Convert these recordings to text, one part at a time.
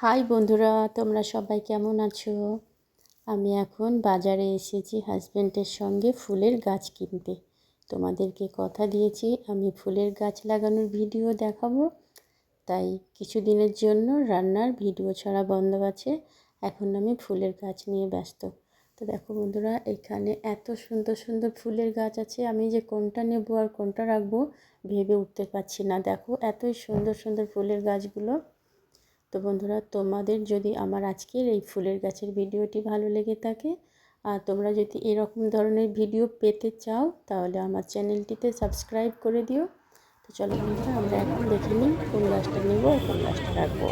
High বন্ধুরা, তোমরা সবাই কেমন আছো? আমি এখন বাজারে এসেছি হাজব্যান্ডের সঙ্গে ফুলের গাছ কিনতে। তোমাদেরকে কথা দিয়েছি আমি ফুলের গাছ লাগানোর ভিডিও দেখাবো, তাই কিছুদিনের জন্য রান্নার ভিডিও ছাড়া বন্ধ আছে। এখন আমি ফুলের গাছ নিয়ে ব্যস্ত। তো দেখো বন্ধুরা, এখানে এত সুন্দর সুন্দর ফুলের গাছ আছে, আমি যে কোনটা নেব আর কোনটা রাখবো ভেবে উঠতে পারছি না। দেখো এতই সুন্দর সুন্দর ফুলের গাছগুলো। তো বন্ধুরা, তোমাদের যদি আমার আজকের এই ফুলের গাছের ভিডিওটি ভালো লেগে থাকে আর তোমরা যদি এরকম ধরনের ভিডিও পেতে চাও তাহলে আমার চ্যানেলটিতে সাবস্ক্রাইব করে দিও। তো চলো বন্ধুরা, আমরা এখন দেখে নিই কোন গাছটা নেব আর কোন গাছটা রাখবো।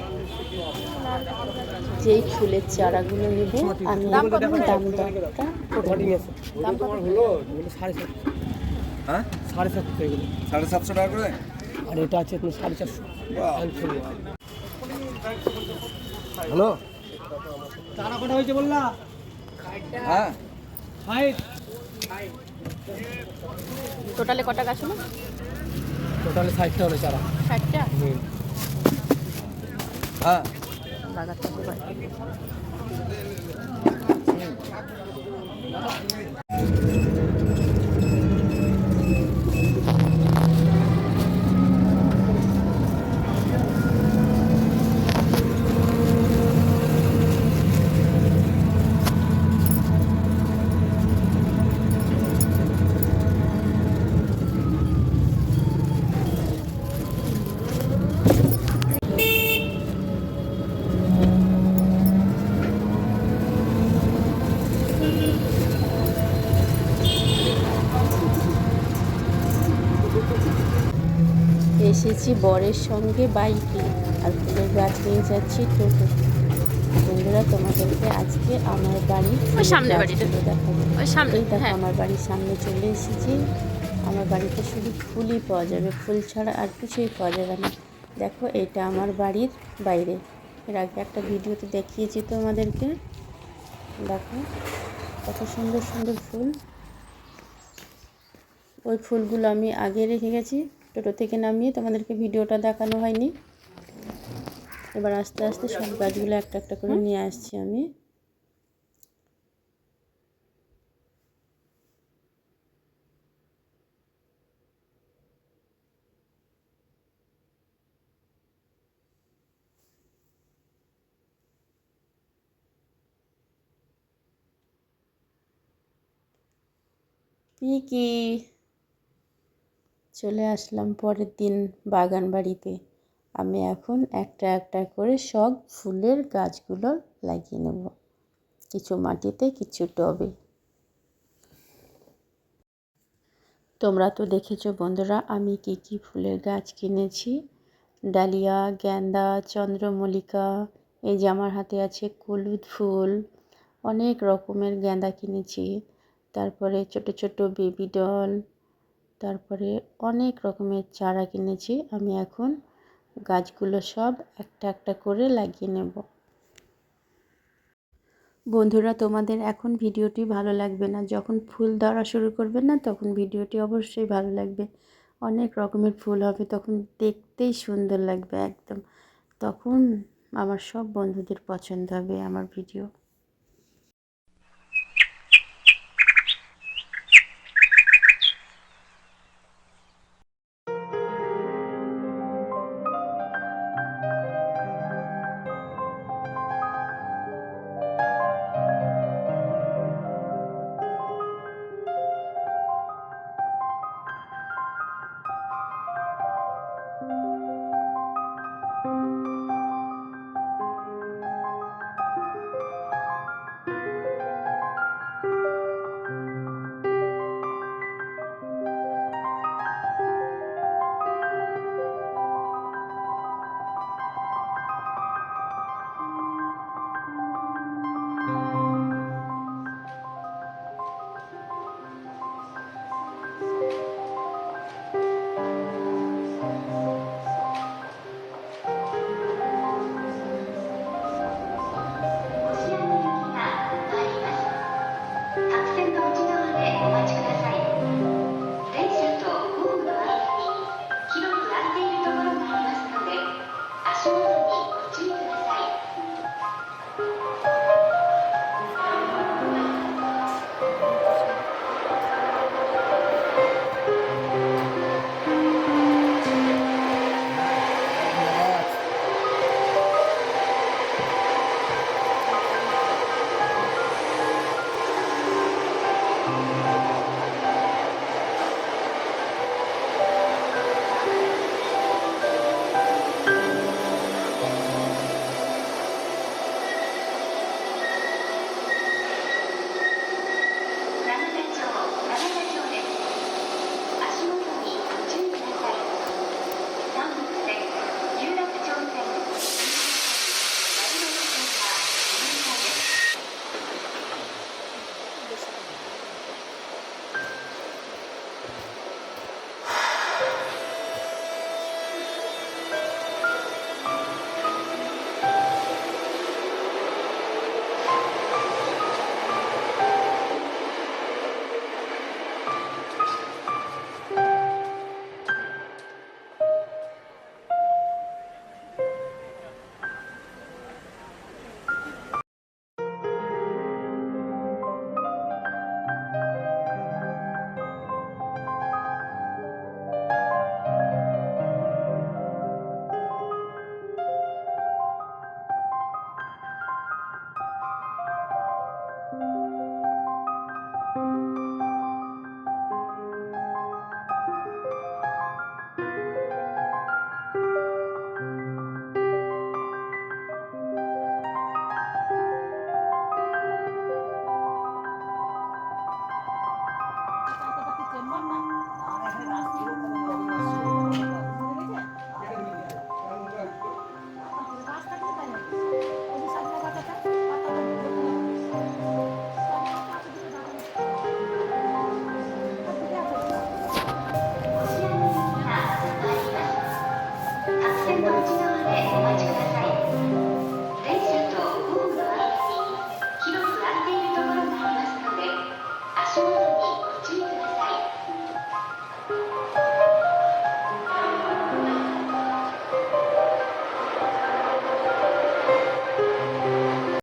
যেই ফুলের চারাগুলো নেব আমি দাম দরটা করে নেব। হ্যাঁ 750 এগুলো 750 টাকা করে, আর এটা আছে আপনার 450। হ্যালো, চারা কটা হয়েছে বললা? হ্যাঁ 60। টোটালে কটা গাছ হলো? টোটালে 60টা হলো চারা। 60টা হ্যাঁ লাগাতে হবে। এসেছি বরের সঙ্গে বাইকে আর ফুলের গাছ নিয়ে যাচ্ছি টোটো। বন্ধুরা, তোমাদেরকে আজকে আমার বাড়ির সামনে বাড়িতে দেখাবো। এই দেখো আমার বাড়ির সামনে চলে এসেছি। আমার বাড়িতে শুধু ফুলই পাওয়া যাবে, ফুল ছাড়া আর কিছুই পাওয়া যাবে না। দেখো এটা আমার বাড়ির বাইরে। এর আগে একটা ভিডিওতে দেখিয়েছি তোমাদেরকে। দেখো কত সুন্দর সুন্দর ফুল। ওই ফুলগুলো আমি আগে রেখে গেছি, টোটো থেকে নামিয়ে তোমাদেরকে ভিডিওটা দেখানো হয়নি। এবার আস্তে আস্তে সব গাছগুলো একটা একটা করে নিয়ে আসছি আমি। কি চলে আসলাম পরের দিন বাগান বাড়িতে। আমি এখন একটা একটা করে সব ফুলের গাছগুলো লাগিয়ে নেব, কিছু মাটিতে কিছু টবে। তোমরা তো দেখেছো বন্ধুরা আমি কি ফুলের গাছ কিনেছি। ডালিয়া, গেন্দা, চন্দ্রমল্লিকা, এই যে আমার হাতে আছে হলুদ ফুল, অনেক রকমের গেন্দা কিনেছি। তারপরে ছোট ছোট বেবি ডল, তারপরে অনেক রকমের চারা কিনেছি। আমি এখন গাছগুলো সব একটা একটা করে লাগিয়ে নেব। বন্ধুরা, তোমাদের এখন ভিডিওটি ভালো লাগবে না, যখন ফুল ধরা শুরু করবে না তখন ভিডিওটি অবশ্যই ভালো লাগবে। অনেক রকমের ফুল হবে, তখন দেখতেই সুন্দর লাগবে একদম। তখন আমার সব বন্ধুদের পছন্দ হবে আমার ভিডিও।